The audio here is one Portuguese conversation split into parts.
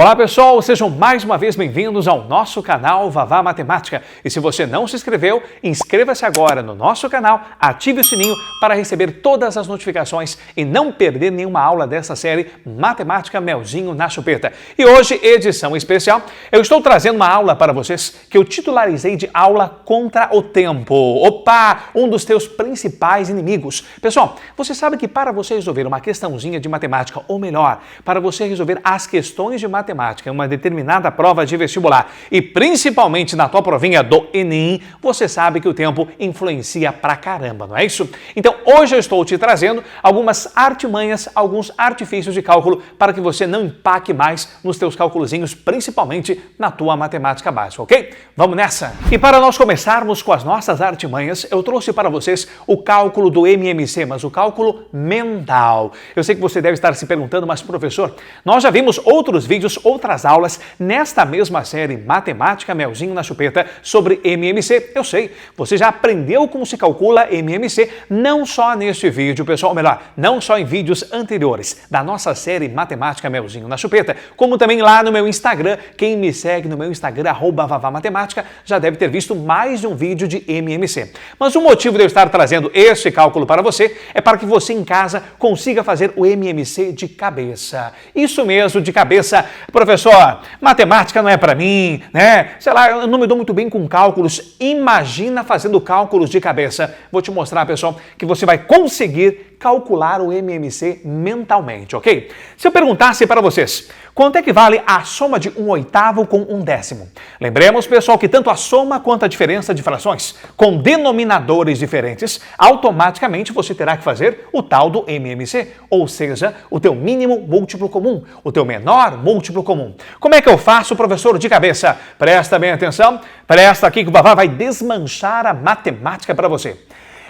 Olá pessoal, sejam mais uma vez bem-vindos ao nosso canal Vavá Matemática. E se você não se inscreveu, inscreva-se agora no nosso canal, ative o sininho para receber todas as notificações e não perder nenhuma aula dessa série Matemática Melzinho na Chupeta. E hoje, edição especial, eu estou trazendo uma aula para vocês que eu titularizei de aula contra o tempo. Opa, um dos teus principais inimigos. Pessoal, você sabe que para você resolver uma questãozinha de matemática, ou melhor, para você resolver as questões de matemática em uma determinada prova de vestibular e principalmente na tua provinha do Enem, você sabe que o tempo influencia pra caramba, não é isso? Então hoje eu estou te trazendo algumas artimanhas, alguns artifícios de cálculo para que você não empaque mais nos teus cálculozinhos, principalmente na tua matemática básica, ok? Vamos nessa! E para nós começarmos com as nossas artimanhas, eu trouxe para vocês o cálculo do MMC, mas o cálculo mental. Eu sei que você deve estar se perguntando, mas professor, nós já vimos outros vídeos, outras aulas nesta mesma série Matemática Melzinho na Chupeta sobre MMC. Eu sei, você já aprendeu como se calcula MMC, não só neste vídeo, pessoal, ou melhor, não só em vídeos anteriores da nossa série Matemática Melzinho na Chupeta, como também lá no meu Instagram. Quem me segue no meu Instagram, @vavamatemática, já deve ter visto mais de um vídeo de MMC. Mas o motivo de eu estar trazendo este cálculo para você é para que você em casa consiga fazer o MMC de cabeça. Isso mesmo, de cabeça. Professor, matemática não é para mim, né? Sei lá, eu não me dou muito bem com cálculos. Imagina fazendo cálculos de cabeça. Vou te mostrar, pessoal, que você vai conseguir calcular o MMC mentalmente, ok? Se eu perguntasse para vocês, quanto é que vale a soma de 1/8 com 1/10? Lembremos, pessoal, que tanto a soma quanto a diferença de frações com denominadores diferentes, automaticamente você terá que fazer o tal do MMC, ou seja, o teu mínimo múltiplo comum, o teu menor múltiplo comum. Como é que eu faço, professor, de cabeça? Presta bem atenção, presta aqui que o Vavá vai desmanchar a matemática para você.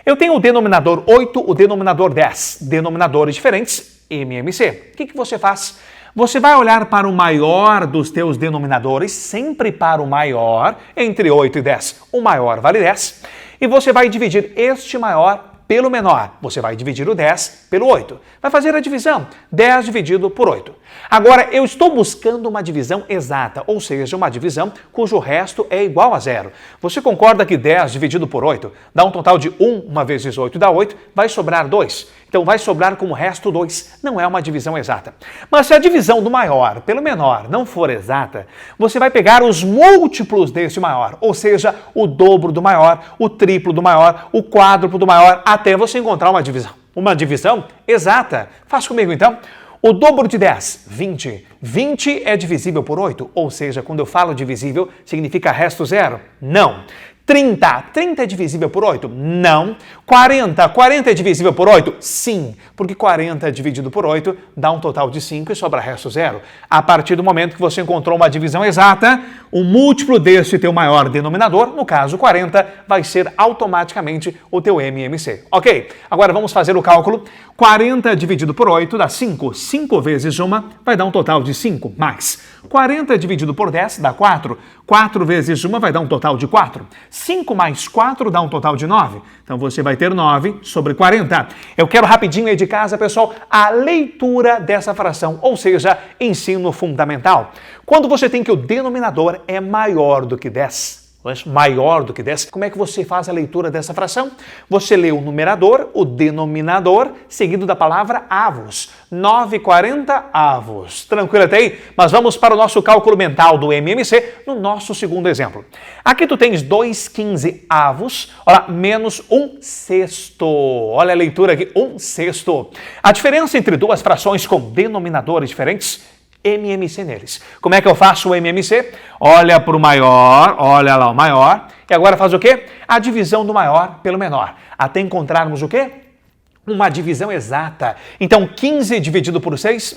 Eu tenho o denominador 8, o denominador 10, denominadores diferentes, MMC. O que você faz? Você vai olhar para o maior dos teus denominadores, sempre para o maior, entre 8 e 10. O maior vale 10. E você vai dividir este maior pelo menor. Você vai dividir o 10 pelo 8. Vai fazer a divisão. 10 dividido por 8. Agora, eu estou buscando uma divisão exata, ou seja, uma divisão cujo resto é igual a 0. Você concorda que 10 dividido por 8 dá um total de 1 vezes 8 dá 8, vai sobrar 2. Então vai sobrar como resto 2. Não é uma divisão exata. Mas se a divisão do maior pelo menor não for exata, você vai pegar os múltiplos deste maior, ou seja, o dobro do maior, o triplo do maior, o quádruplo do maior, até você encontrar uma divisão. Uma divisão exata. Faz comigo então. O dobro de 10, 20. 20 é divisível por 8, ou seja, quando eu falo divisível, significa resto 0? Não. 30. 30 é divisível por 8? Não. 40. 40 é divisível por 8? Sim, porque 40 dividido por 8 dá um total de 5 e sobra resto 0. A partir do momento que você encontrou uma divisão exata, o múltiplo desse teu maior denominador, no caso 40, vai ser automaticamente o teu MMC. Ok? Agora vamos fazer o cálculo. 40 dividido por 8 dá 5. 5 vezes 1 vai dar um total de 5, mais 40 dividido por 10 dá 4. 4 vezes 1 vai dar um total de 4. 5 mais 4 dá um total de 9. Então você vai ter 9 sobre 40. Eu quero rapidinho aí de casa, pessoal, a leitura dessa fração, ou seja, ensino fundamental. Quando você tem que o denominador é maior do que 10, maior do que 10, como é que você faz a leitura dessa fração? Você lê o numerador, o denominador, seguido da palavra avos. 9,40 avos. Tranquilo até aí? Mas vamos para o nosso cálculo mental do MMC no nosso segundo exemplo. Aqui tu tens 2,15 avos, olha, menos 1/6. Olha a leitura aqui, 1/6. A diferença entre duas frações com denominadores diferentes, MMC neles. Como é que eu faço o MMC? Olha para o maior, olha lá o maior, e agora faz o quê? A divisão do maior pelo menor, até encontrarmos o quê? Uma divisão exata. Então, 15 dividido por 6,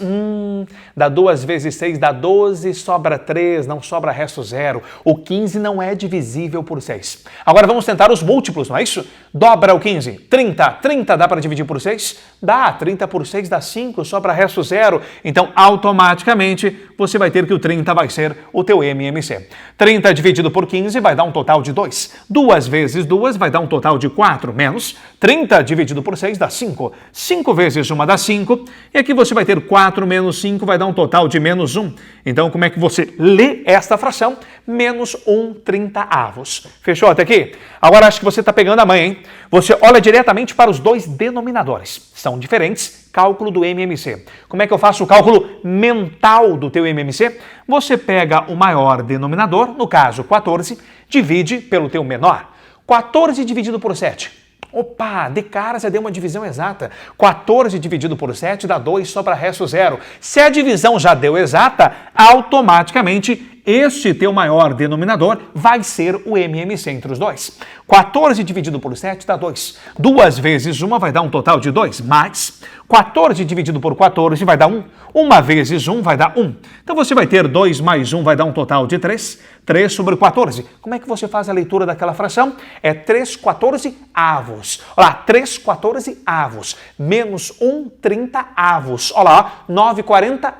dá 2 vezes 6, dá 12, sobra 3, não sobra resto 0. O 15 não é divisível por 6. Agora vamos tentar os múltiplos, não é isso? Dobra o 15, 30. 30 dá para dividir por 6? Dá, 30 por 6 dá 5, sobra resto 0. Então, automaticamente, você vai ter que o 30 vai ser o teu MMC. 30 dividido por 15 vai dar um total de 2. 2 vezes 2 vai dar um total de 4, menos 30 dividido por 6 dá 5. 5 vezes 1 dá 5. E aqui você vai ter 4 menos 5 vai dar um total de menos 1. Então, como é que você lê esta fração? Menos 1/30. Fechou até aqui? Agora acho que você está pegando a manha, hein? Você olha diretamente para os dois denominadores. São diferentes, cálculo do MMC. Como é que eu faço o cálculo mental do teu MMC? Você pega o maior denominador, no caso 14, divide pelo teu menor. 14 dividido por 7. Opa, de cara já deu uma divisão exata. 14 dividido por 7 dá 2, sobra resto 0. Se a divisão já deu exata, automaticamente este teu maior denominador vai ser o MMC entre os dois. 14 dividido por 7 dá 2. 2 vezes 1 vai dar um total de 2, mais 14 dividido por 14 vai dar 1. 1 vezes 1 vai dar 1. Então você vai ter 2 mais 1 vai dar um total de 3. 3 sobre 14. Como é que você faz a leitura daquela fração? É 3/14. Olha lá, 3/14. Menos 1/30. Olha lá, 9/40.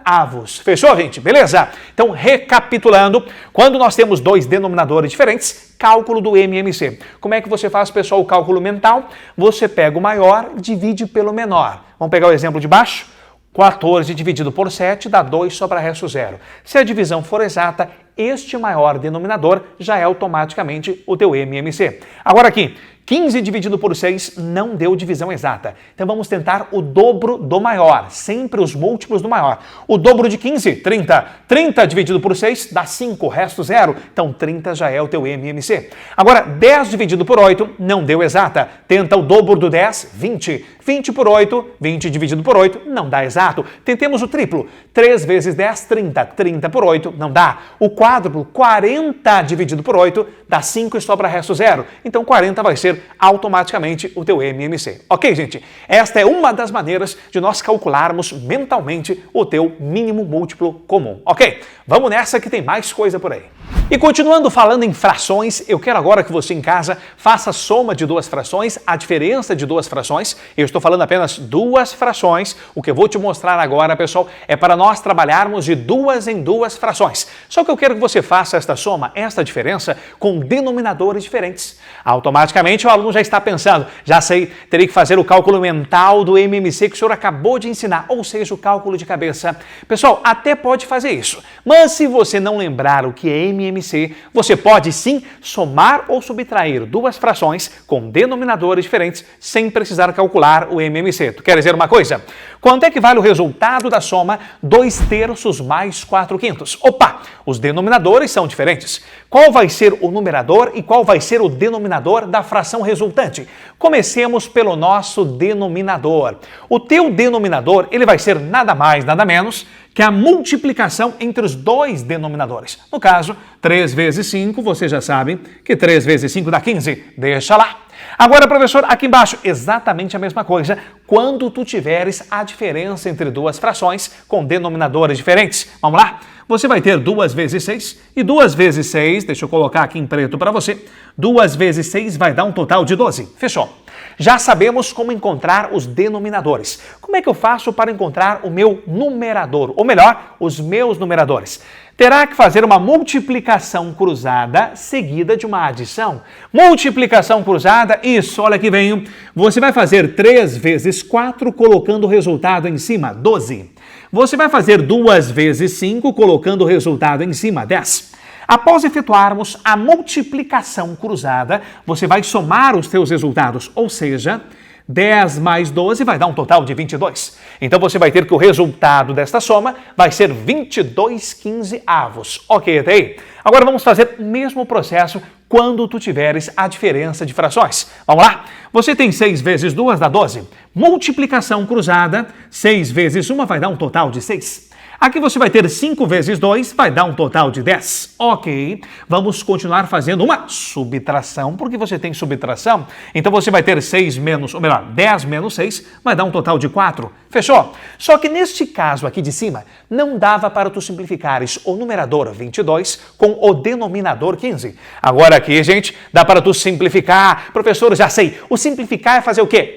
Fechou, gente? Beleza? Então, recapitulando, quando nós temos dois denominadores diferentes, cálculo do MMC. Como é que você faz, pessoal, o cálculo mental? Você pega o maior, divide pelo menor. Vamos pegar o exemplo de baixo? 14 dividido por 7 dá 2, sobra resto 0. Se a divisão for exata, este maior denominador já é automaticamente o teu MMC. Agora aqui, 15 dividido por 6 não deu divisão exata. Então vamos tentar o dobro do maior, sempre os múltiplos do maior. O dobro de 15, 30. 30 dividido por 6 dá 5, resto 0. Então 30 já é o teu MMC. Agora, 10 dividido por 8 não deu exata. Tenta o dobro do 10, 20. 20 por 8, 20 dividido por 8 não dá exato. Tentemos o triplo. 3 vezes 10, 30. 30 por 8 não dá. O quádruplo, 40 dividido por 8 dá 5 e sobra resto 0. Então 40 vai ser automaticamente o teu MMC. Ok, gente? Esta é uma das maneiras de nós calcularmos mentalmente o teu mínimo múltiplo comum. Ok? Vamos nessa que tem mais coisa por aí. E continuando falando em frações, eu quero agora que você em casa faça a soma de duas frações, a diferença de duas frações. Eu estou falando apenas duas frações. O que eu vou te mostrar agora, pessoal, é para nós trabalharmos de duas em duas frações. Só que eu quero que você faça esta soma, esta diferença, com denominadores diferentes. Automaticamente o aluno já está pensando, já sei, terei que fazer o cálculo mental do MMC que o senhor acabou de ensinar, ou seja, o cálculo de cabeça. Pessoal, até pode fazer isso, mas se você não lembrar o que é MMC, você pode sim somar ou subtrair duas frações com denominadores diferentes sem precisar calcular o MMC. Tu quer dizer uma coisa? Quanto é que vale o resultado da soma 2/3 mais 4/5? Opa, os denominadores são diferentes. Qual vai ser o numerador e qual vai ser o denominador da fração resultante? Comecemos pelo nosso denominador. O teu denominador, ele vai ser nada mais, nada menos que a multiplicação entre os dois denominadores. No caso, 3 vezes 5, você já sabe que 3 vezes 5 dá 15. Deixa lá. Agora, professor, aqui embaixo, exatamente a mesma coisa quando tu tiveres a diferença entre duas frações com denominadores diferentes. Vamos lá? Você vai ter 2 vezes 6 e 2 vezes 6, deixa eu colocar aqui em preto para você, 2 vezes 6 vai dar um total de 12. Fechou. Já sabemos como encontrar os denominadores. Como é que eu faço para encontrar o meu numerador? Ou melhor, os meus numeradores. Terá que fazer uma multiplicação cruzada seguida de uma adição. Multiplicação cruzada, isso, olha aqui vem. Você vai fazer 3 vezes 4 colocando o resultado em cima, 12. Você vai fazer 2 vezes 5 colocando o resultado em cima, 10. Após efetuarmos a multiplicação cruzada, você vai somar os seus resultados, ou seja, 10 mais 12 vai dar um total de 22. Então você vai ter que o resultado desta soma vai ser 22/15. Ok, até aí? Agora vamos fazer o mesmo processo quando tu tiveres a diferença de frações. Vamos lá? Você tem 6 vezes 2 dá 12. Multiplicação cruzada, 6 vezes 1 vai dar um total de 6. Aqui você vai ter 5 vezes 2, vai dar um total de 10. Ok, vamos continuar fazendo uma subtração, porque você tem subtração. Então você vai ter 6 menos, ou melhor, 10 menos 6, vai dar um total de 4. Fechou? Só que neste caso aqui de cima, não dava para tu simplificares o numerador 22 com o denominador 15. Agora aqui, gente, dá para tu simplificar. Professor, já sei, o simplificar é fazer o quê?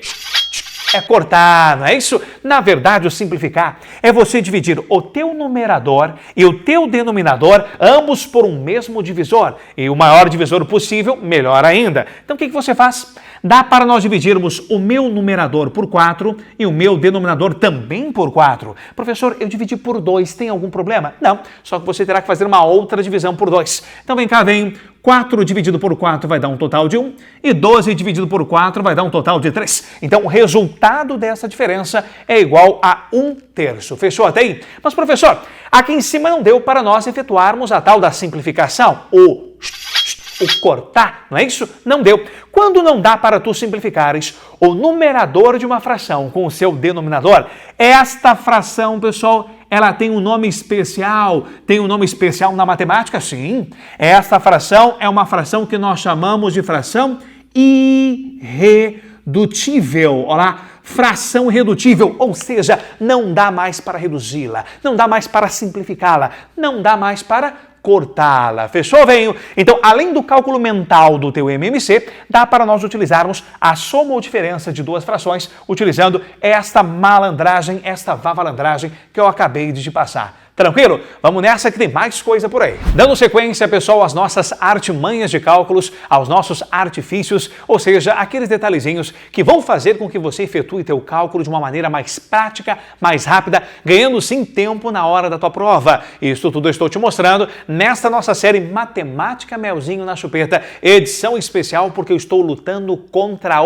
É cortar, não é isso? Na verdade, o simplificar é você dividir o teu numerador e o teu denominador, ambos por um mesmo divisor. E o maior divisor possível, melhor ainda. Então, o que você faz? Dá para nós dividirmos o meu numerador por 4 e o meu denominador também por 4. Professor, eu dividi por 2, tem algum problema? Não, só que você terá que fazer uma outra divisão por 2. Então, vem cá, vem. 4 dividido por 4 vai dar um total de 1 e 12 dividido por 4 vai dar um total de 3. Então, o resultado dessa diferença é igual a 1/3. Fechou até aí? Mas, professor, aqui em cima não deu para nós efetuarmos a tal da simplificação, o cortar, não é isso? Não deu. Quando não dá para tu simplificares o numerador de uma fração com o seu denominador, esta fração, pessoal, ela tem um nome especial. Tem um nome especial na matemática? Sim. Esta fração é uma fração que nós chamamos de fração irredutível. Olha lá, fração irredutível, ou seja, não dá mais para reduzi-la, não dá mais para simplificá-la, não dá mais para cortá-la. Fechou, venho? Então, além do cálculo mental do teu MMC, dá para nós utilizarmos a soma ou diferença de duas frações, utilizando esta malandragem, esta vavalandragem que eu acabei de te passar. Tranquilo? Vamos nessa que tem mais coisa por aí. Dando sequência, pessoal, às nossas artimanhas de cálculos, aos nossos artifícios, ou seja, aqueles detalhezinhos que vão fazer com que você efetue teu cálculo de uma maneira mais prática, mais rápida, ganhando sim tempo na hora da tua prova. Isso tudo eu estou te mostrando nesta nossa série Matemática Melzinho na Chupeta, edição especial porque eu estou lutando contra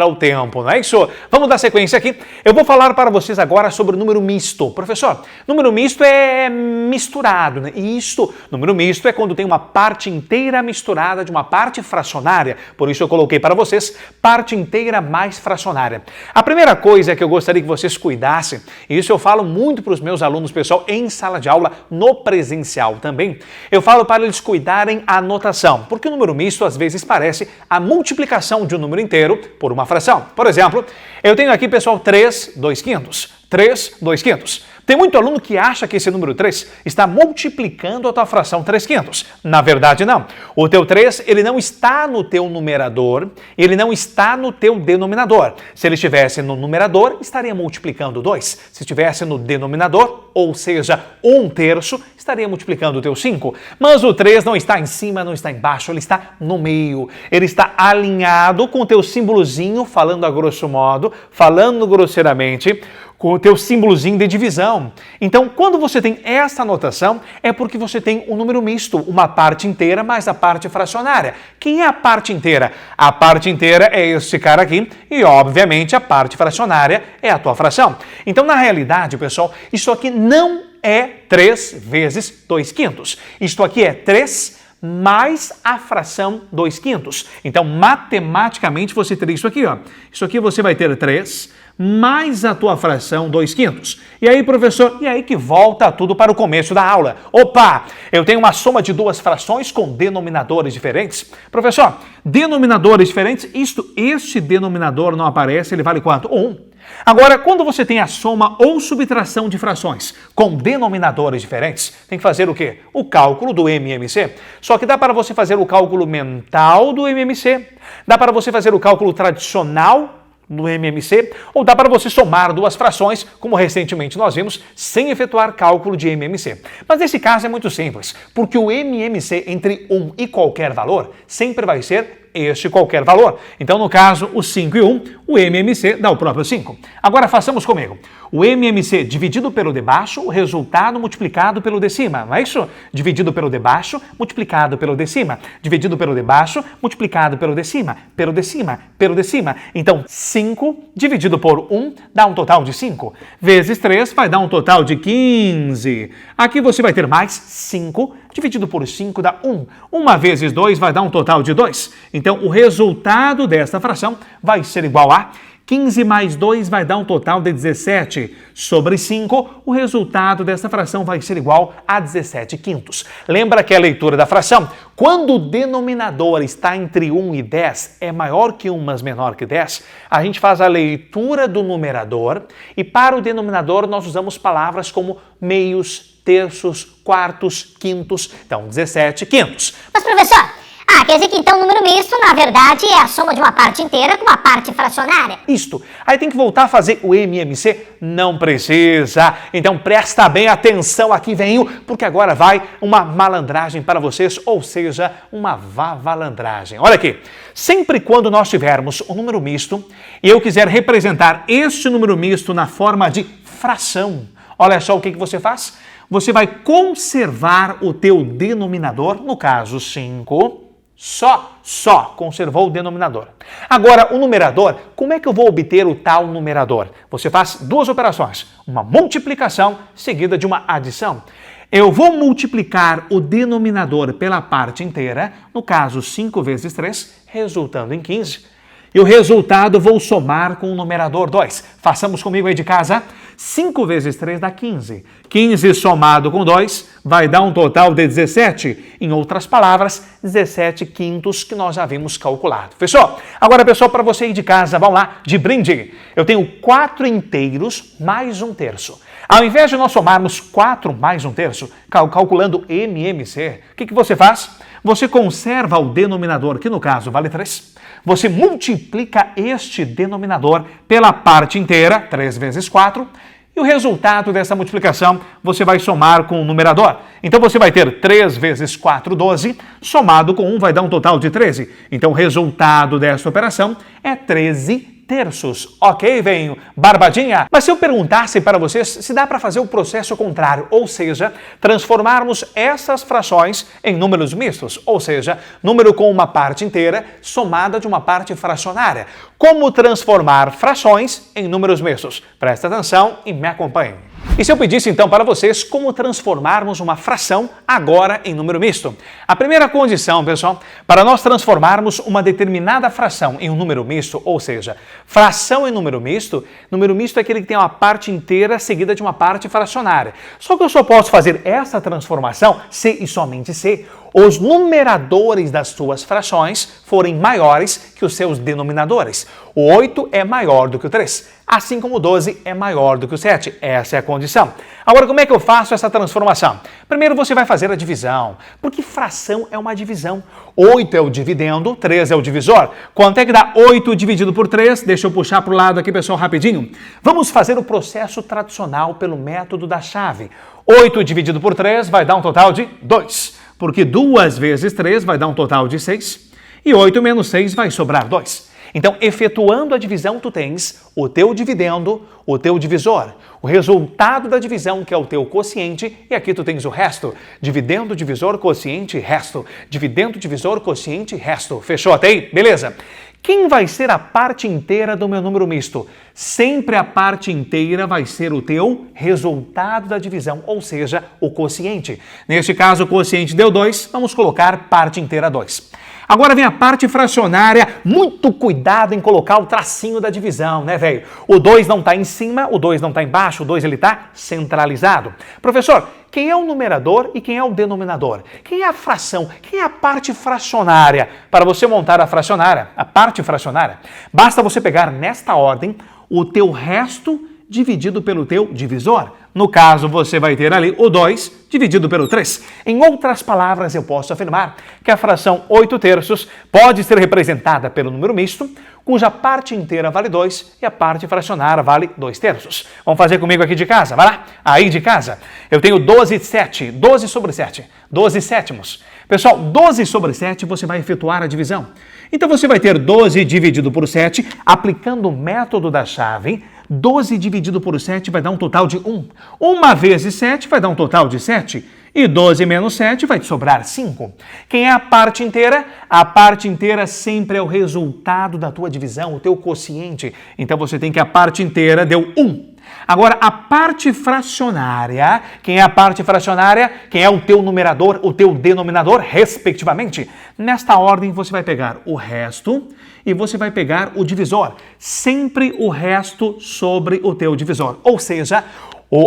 o tempo, não é isso? Vamos dar sequência aqui. Eu vou falar para vocês agora sobre o número misto. Professor, número misto é misturado, né? E isto, número misto é quando tem uma parte inteira misturada de uma parte fracionária. Por isso eu coloquei para vocês parte inteira mais fracionária. A primeira coisa que eu gostaria que vocês cuidassem, e isso eu falo muito para os meus alunos, pessoal, em sala de aula, no presencial também, eu falo para eles cuidarem a notação, porque o número misto às vezes parece a multiplicação de um número inteiro por uma fração. Por exemplo, eu tenho aqui, pessoal, 3/2/5. 3/2/5. Tem muito aluno que acha que esse número 3 está multiplicando a tua fração 3/5. Na verdade, não. O teu 3, ele não está no teu numerador, ele não está no teu denominador. Se ele estivesse no numerador, estaria multiplicando 2. Se estivesse no denominador, ou seja, 1/3, estaria multiplicando o teu 5. Mas o 3 não está em cima, não está embaixo, ele está no meio. Ele está alinhado com o teu símbolozinho, falando a grosso modo, falando grosseiramente, com o teu símbolozinho de divisão. Então, quando você tem essa notação, é porque você tem um número misto, uma parte inteira mais a parte fracionária. Quem é a parte inteira? A parte inteira é este cara aqui e, obviamente, a parte fracionária é a tua fração. Então, na realidade, pessoal, isso aqui não é 3/2/5. Isto aqui é 3 mais a fração 2/5. Então, matematicamente, você teria isso aqui, ó. Isso aqui você vai ter 3 mais a tua fração 2/5. E aí, professor, e aí que volta tudo para o começo da aula. Opa, eu tenho uma soma de duas frações com denominadores diferentes. Professor, denominadores diferentes, este denominador não aparece, ele vale quanto? 1. Agora, quando você tem a soma ou subtração de frações com denominadores diferentes, tem que fazer o quê? O cálculo do MMC. Só que dá para você fazer o cálculo mental do MMC, dá para você fazer o cálculo tradicional do MMC, ou dá para você somar duas frações, como recentemente nós vimos, sem efetuar cálculo de MMC. Mas nesse caso é muito simples, porque o MMC entre 1 e qualquer valor sempre vai ser este qualquer valor. Então, no caso, o 5 e 1, o MMC dá o próprio 5. Agora, façamos comigo. O MMC dividido pelo de baixo, o resultado multiplicado pelo de cima, não é isso? Dividido pelo de baixo, multiplicado pelo de cima. Dividido pelo de baixo, multiplicado pelo de cima. Pelo de cima, pelo de cima. Então, 5 dividido por 1 dá um total de 5. Vezes 3 vai dar um total de 15. Aqui você vai ter mais 5 dividido por 5 dá 1. 1 vezes 2 vai dar um total de 2. Então, o resultado desta fração vai ser igual a 15 mais 2 vai dar um total de 17. Sobre 5, o resultado dessa fração vai ser igual a 17 quintos. Lembra que a leitura da fração, quando o denominador está entre 1 e 10, é maior que 1, mas menor que 10, a gente faz a leitura do numerador e para o denominador nós usamos palavras como meios, terços, quartos, quintos, então 17 quintos. Mas professor, quer dizer que então o número misto, na verdade, é a soma de uma parte inteira com uma parte fracionária? Isto. Aí tem que voltar a fazer o MMC? Não precisa. Então presta bem atenção, aqui venho, porque agora vai uma malandragem para vocês, ou seja, uma vavalandragem. Olha aqui, sempre quando nós tivermos um número misto e eu quiser representar este número misto na forma de fração, olha só o que você faz. Você vai conservar o teu denominador, no caso 5, só conservou o denominador. Agora, o numerador, como é que eu vou obter o tal numerador? Você faz duas operações, uma multiplicação seguida de uma adição. Eu vou multiplicar o denominador pela parte inteira, no caso 5 vezes 3, resultando em 15. E o resultado vou somar com o numerador 2. Façamos comigo aí de casa. 5 vezes 3 dá 15. 15 somado com 2 vai dar um total de 17. Em outras palavras, 17 quintos que nós já havíamos calculado. Fechou? Agora, pessoal, para você aí de casa, vamos lá, de brinde. Eu tenho 4 inteiros mais 1 terço. Ao invés de nós somarmos 4 mais 1 terço, calculando MMC, o que você faz? Você conserva o denominador, que no caso vale 3. Você multiplica este denominador pela parte inteira, 3 vezes 4, e o resultado dessa multiplicação você vai somar com o numerador. Então você vai ter 3 vezes 4, 12, somado com 1 vai dar um total de 13. Então o resultado dessa operação é 13 terços. Ok, venho, barbadinha? Mas se eu perguntasse para vocês se dá para fazer o processo contrário, ou seja, transformarmos essas frações em números mistos, ou seja, número com uma parte inteira somada de uma parte fracionária. Como transformar frações em números mistos? Presta atenção e me acompanhe. E se eu pedisse então para vocês como transformarmos uma fração agora em número misto? A primeira condição, pessoal, para nós transformarmos uma determinada fração em um número misto, ou seja, fração em número misto é aquele que tem uma parte inteira seguida de uma parte fracionária. Só que eu só posso fazer essa transformação se e somente se os numeradores das suas frações forem maiores que os seus denominadores. O 8 é maior do que o 3, assim como o 12 é maior do que o 7. Essa é a condição. Agora, como é que eu faço essa transformação? Primeiro você vai fazer a divisão, porque fração é uma divisão. 8 é o dividendo, 3 é o divisor. Quanto é que dá 8 dividido por 3? Deixa eu puxar para o lado aqui, pessoal, rapidinho. Vamos fazer o processo tradicional pelo método da chave. 8 dividido por 3 vai dar um total de 2. Porque 2 vezes 3 vai dar um total de 6, e 8 menos 6 vai sobrar 2. Então, efetuando a divisão, tu tens o teu dividendo, o teu divisor, o resultado da divisão, que é o teu quociente, e aqui tu tens o resto. Dividendo, divisor, quociente, resto. Dividendo, divisor, quociente, resto. Fechou até aí? Beleza. Quem vai ser a parte inteira do meu número misto? Sempre a parte inteira vai ser o teu resultado da divisão, ou seja, o quociente. Neste caso, o quociente deu 2, vamos colocar parte inteira 2. Agora vem a parte fracionária, muito cuidado em colocar o tracinho da divisão, né, velho? O 2 não está em cima, o 2 não está embaixo, o 2 ele está centralizado. Professor, quem é o numerador e quem é o denominador? Quem é a fração? Quem é a parte fracionária? Para você montar a fracionária, a parte fracionária, basta você pegar nesta ordem o teu resto dividido pelo teu divisor. No caso, você vai ter ali o 2 dividido pelo 3. Em outras palavras, eu posso afirmar que a fração 8 terços pode ser representada pelo número misto, cuja parte inteira vale 2 e a parte fracionária vale 2 terços. Vamos fazer comigo aqui de casa, vai lá? Aí de casa, eu tenho 12 sobre 7, 12 sétimos. Pessoal, 12 sobre 7 você vai efetuar a divisão. Então você vai ter 12 dividido por 7, aplicando o método da chave. 12 dividido por 7 vai dar um total de 1. 1 vezes 7 vai dar um total de 7. E 12 menos 7 vai te sobrar 5. Quem é a parte inteira? A parte inteira sempre é o resultado da tua divisão, o teu quociente. Então você tem que a parte inteira deu 1. Agora, a parte fracionária, quem é a parte fracionária? Quem é o teu numerador, o teu denominador, respectivamente? Nesta ordem, você vai pegar o resto e você vai pegar o divisor. Sempre o resto sobre o teu divisor. Ou seja,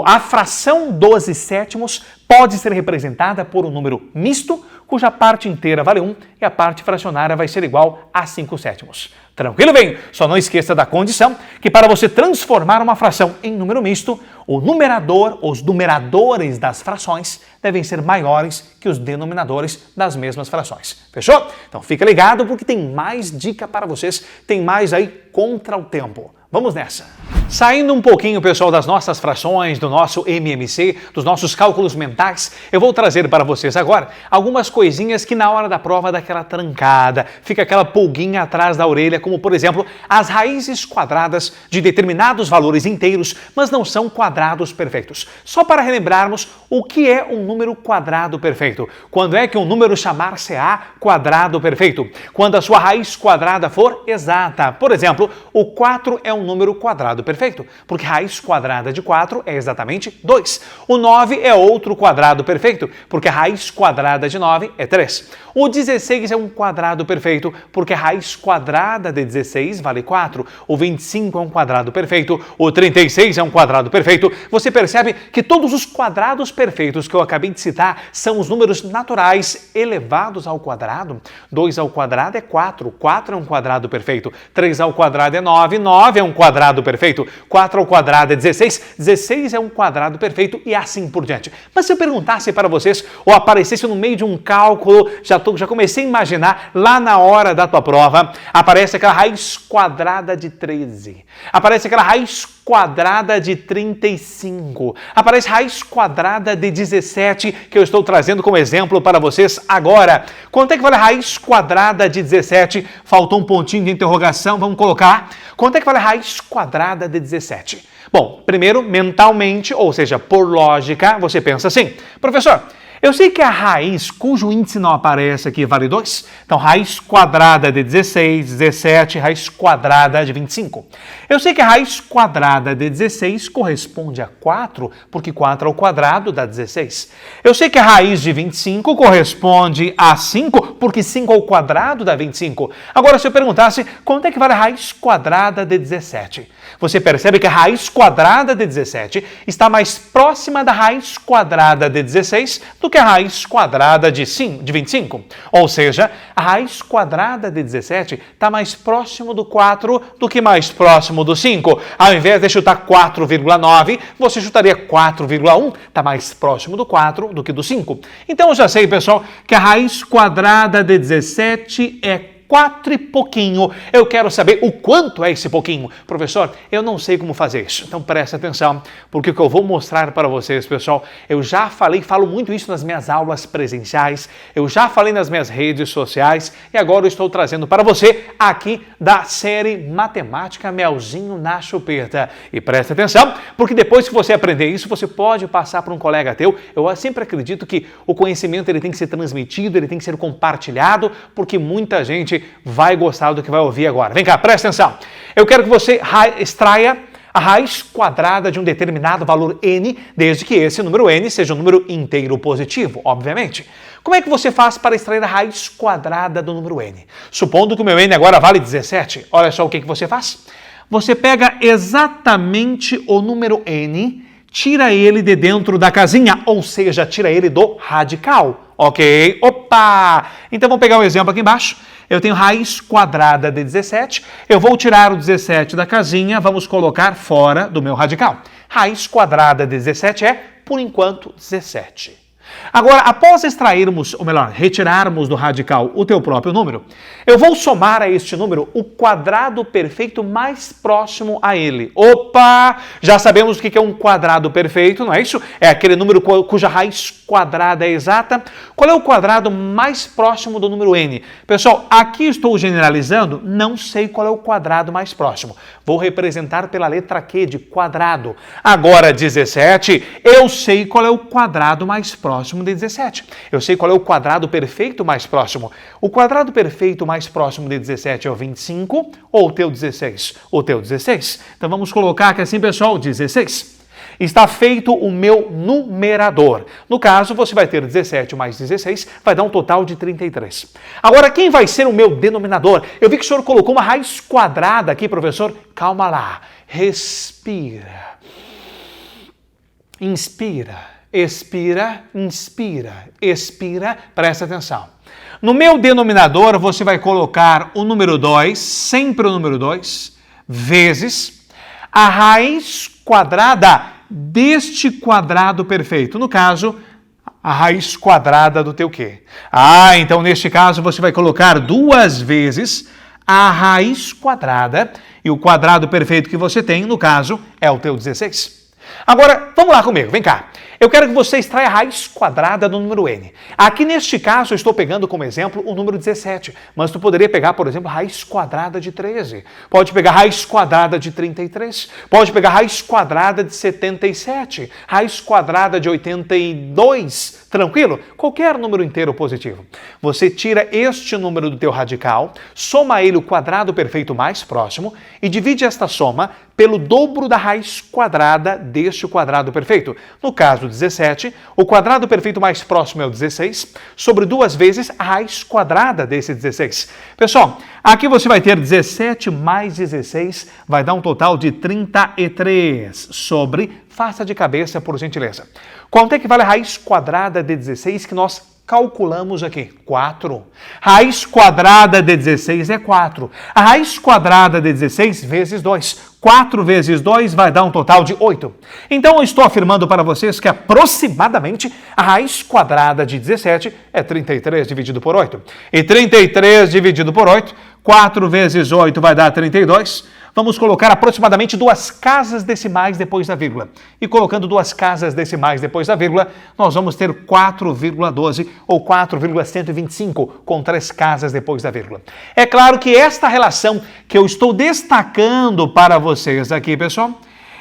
a fração 12 sétimos pode ser representada por um número misto, cuja parte inteira vale 1 e a parte fracionária vai ser igual a 5 sétimos. Tranquilo, bem? Só não esqueça da condição que para você transformar uma fração em número misto, o numerador, os numeradores das frações devem ser maiores que os denominadores das mesmas frações. Fechou? Então fica ligado porque tem mais dica para vocês, tem mais aí contra o tempo. Vamos nessa! Saindo um pouquinho, pessoal, das nossas frações, do nosso MMC, dos nossos cálculos mentais, eu vou trazer para vocês agora algumas coisinhas que na hora da prova dá aquela trancada, fica aquela pulguinha atrás da orelha, como por exemplo, as raízes quadradas de determinados valores inteiros, mas não são quadrados perfeitos. Só para relembrarmos o que é um número quadrado perfeito. Quando é que um número chamar-se-á quadrado perfeito? Quando a sua raiz quadrada for exata. Por exemplo, o 4 é um número quadrado perfeito, porque raiz quadrada de 4 é exatamente 2. O 9 é outro quadrado perfeito, porque a raiz quadrada de 9 é 3. O 16 é um quadrado perfeito, porque a raiz quadrada de 16 vale 4. O 25 é um quadrado perfeito, o 36 é um quadrado perfeito. Você percebe que todos os quadrados perfeitos que eu acabei de citar são os números naturais elevados ao quadrado. 2 ao quadrado é 4, 4 é um quadrado perfeito. 3 ao quadrado é 9, 9 é um quadrado perfeito. 4 ao quadrado é 16, 16 é um quadrado perfeito e assim por diante. Mas se eu perguntasse para vocês ou aparecesse no meio de um cálculo, já comecei a imaginar lá na hora da tua prova, aparece aquela raiz quadrada de 13, aparece aquela raiz quadrada de 35, aparece raiz quadrada de 17, que eu estou trazendo como exemplo para vocês agora. Quanto é que vale a raiz quadrada de 17? Faltou um pontinho de interrogação, vamos colocar. Quanto é que vale a raiz quadrada de 17? Bom, primeiro, mentalmente, ou seja, por lógica, você pensa assim, professor, eu sei que a raiz, cujo índice não aparece aqui, vale 2. Então, raiz quadrada de 16, 17, raiz quadrada de 25. Eu sei que a raiz quadrada de 16 corresponde a 4, porque 4 ao quadrado dá 16. Eu sei que a raiz de 25 corresponde a 5, porque 5 ao quadrado dá 25. Agora, se eu perguntasse, quanto é que vale a raiz quadrada de 17? Você percebe que a raiz quadrada de 17 está mais próxima da raiz quadrada de 16 do que a raiz quadrada de 25. Ou seja, a raiz quadrada de 17 está mais próximo do 4 do que mais próximo do 5. Ao invés de chutar 4,9, você chutaria 4,1. Está mais próximo do 4 do que do 5. Então, eu já sei, pessoal, que a raiz quadrada de 17 é 4 e pouquinho. Eu quero saber o quanto é esse pouquinho. Professor, eu não sei como fazer isso. Então preste atenção, porque o que eu vou mostrar para vocês, pessoal, eu já falo muito isso nas minhas aulas presenciais, eu já falei nas minhas redes sociais e agora eu estou trazendo para você aqui da série Matemática Melzinho na Chupeta. E preste atenção, porque depois que você aprender isso, você pode passar para um colega teu. Eu sempre acredito que o conhecimento ele tem que ser transmitido, ele tem que ser compartilhado, porque muita gente vai gostar do que vai ouvir agora. Vem cá, presta atenção. Eu quero que você extraia a raiz quadrada de um determinado valor n, desde que esse número n seja um número inteiro positivo, obviamente. Como é que você faz para extrair a raiz quadrada do número n? Supondo que o meu n agora vale 17, olha só o que você faz. Você pega exatamente o número n, tira ele de dentro da casinha, ou seja, tira ele do radical. Ok? Opa! Então vamos pegar um exemplo aqui embaixo. Eu tenho raiz quadrada de 17, eu vou tirar o 17 da casinha, vamos colocar fora do meu radical. Raiz quadrada de 17 é, por enquanto, 17. Agora, após extrairmos, ou melhor, retirarmos do radical o teu próprio número, eu vou somar a este número o quadrado perfeito mais próximo a ele. Opa! Já sabemos o que é um quadrado perfeito, não é isso? É aquele número cuja raiz quadrada é exata. Qual é o quadrado mais próximo do número n? Pessoal, aqui estou generalizando, não sei qual é o quadrado mais próximo. Vou representar pela letra Q de quadrado. Agora, 17, eu sei qual é o quadrado mais próximo próximo de 17. Eu sei qual é o quadrado perfeito mais próximo. O quadrado perfeito mais próximo de 17 é o 25 ou o teu 16? O teu 16. Então vamos colocar aqui assim, pessoal, 16. Está feito o meu numerador. No caso, você vai ter 17 mais 16, vai dar um total de 33. Agora, quem vai ser o meu denominador? Eu vi que o senhor colocou uma raiz quadrada aqui, professor. Calma lá. Respira. Inspira. Expira. Inspira. Expira. Presta atenção. No meu denominador, você vai colocar o número 2, sempre o número 2, vezes a raiz quadrada deste quadrado perfeito. No caso, a raiz quadrada do teu quê? Então neste caso você vai colocar 2 vezes a raiz quadrada e o quadrado perfeito que você tem, no caso, é o teu 16. Agora, vamos lá comigo, vem cá. Eu quero que você extraia a raiz quadrada do número n. Aqui neste caso eu estou pegando como exemplo o número 17, mas tu poderia pegar, por exemplo, a raiz quadrada de 13. Pode pegar a raiz quadrada de 33. Pode pegar a raiz quadrada de 77. Raiz quadrada de 82. Tranquilo? Qualquer número inteiro positivo. Você tira este número do teu radical, soma ele o quadrado perfeito mais próximo e divide esta soma pelo dobro da raiz quadrada deste quadrado perfeito. No caso 17, o quadrado perfeito mais próximo é o 16, sobre 2 vezes a raiz quadrada desse 16. Pessoal, aqui você vai ter 17 mais 16, vai dar um total de 33, sobre, faça de cabeça por gentileza. Quanto é que vale a raiz quadrada de 16 que nós calculamos aqui? 4. Raiz quadrada de 16 é 4. A raiz quadrada de 16 vezes 2. 4 vezes 2 vai dar um total de 8. Então eu estou afirmando para vocês que aproximadamente a raiz quadrada de 17 é 33 dividido por 8. E 33 dividido por 8, 4 vezes 8 vai dar 32. Vamos colocar aproximadamente 2 casas decimais depois da vírgula. E colocando 2 casas decimais depois da vírgula, nós vamos ter 4,12 ou 4,125 com 3 casas depois da vírgula. É claro que esta relação que eu estou destacando para vocês aqui, pessoal,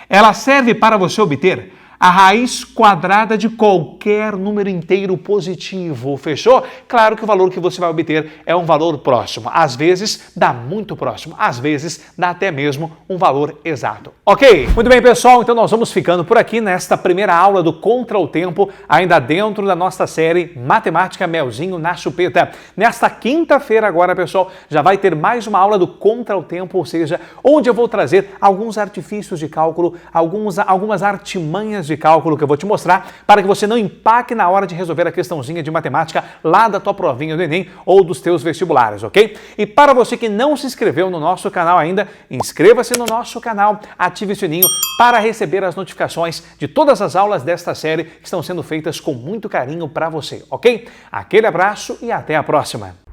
ela serve para você obter a raiz quadrada de qualquer número inteiro positivo, fechou? Claro que o valor que você vai obter é um valor próximo. Às vezes dá muito próximo, às vezes dá até mesmo um valor exato. Ok? Muito bem, pessoal, então nós vamos ficando por aqui nesta primeira aula do Contra o Tempo, ainda dentro da nossa série Matemática Melzinho na Chupeta. Nesta quinta-feira agora, pessoal, já vai ter mais uma aula do Contra o Tempo, ou seja, onde eu vou trazer alguns artifícios de cálculo, algumas artimanhas de cálculo que eu vou te mostrar para que você não empaque na hora de resolver a questãozinha de matemática lá da tua provinha do Enem ou dos teus vestibulares, ok? E para você que não se inscreveu no nosso canal ainda, inscreva-se no nosso canal, ative o sininho para receber as notificações de todas as aulas desta série que estão sendo feitas com muito carinho para você, ok? Aquele abraço e até a próxima!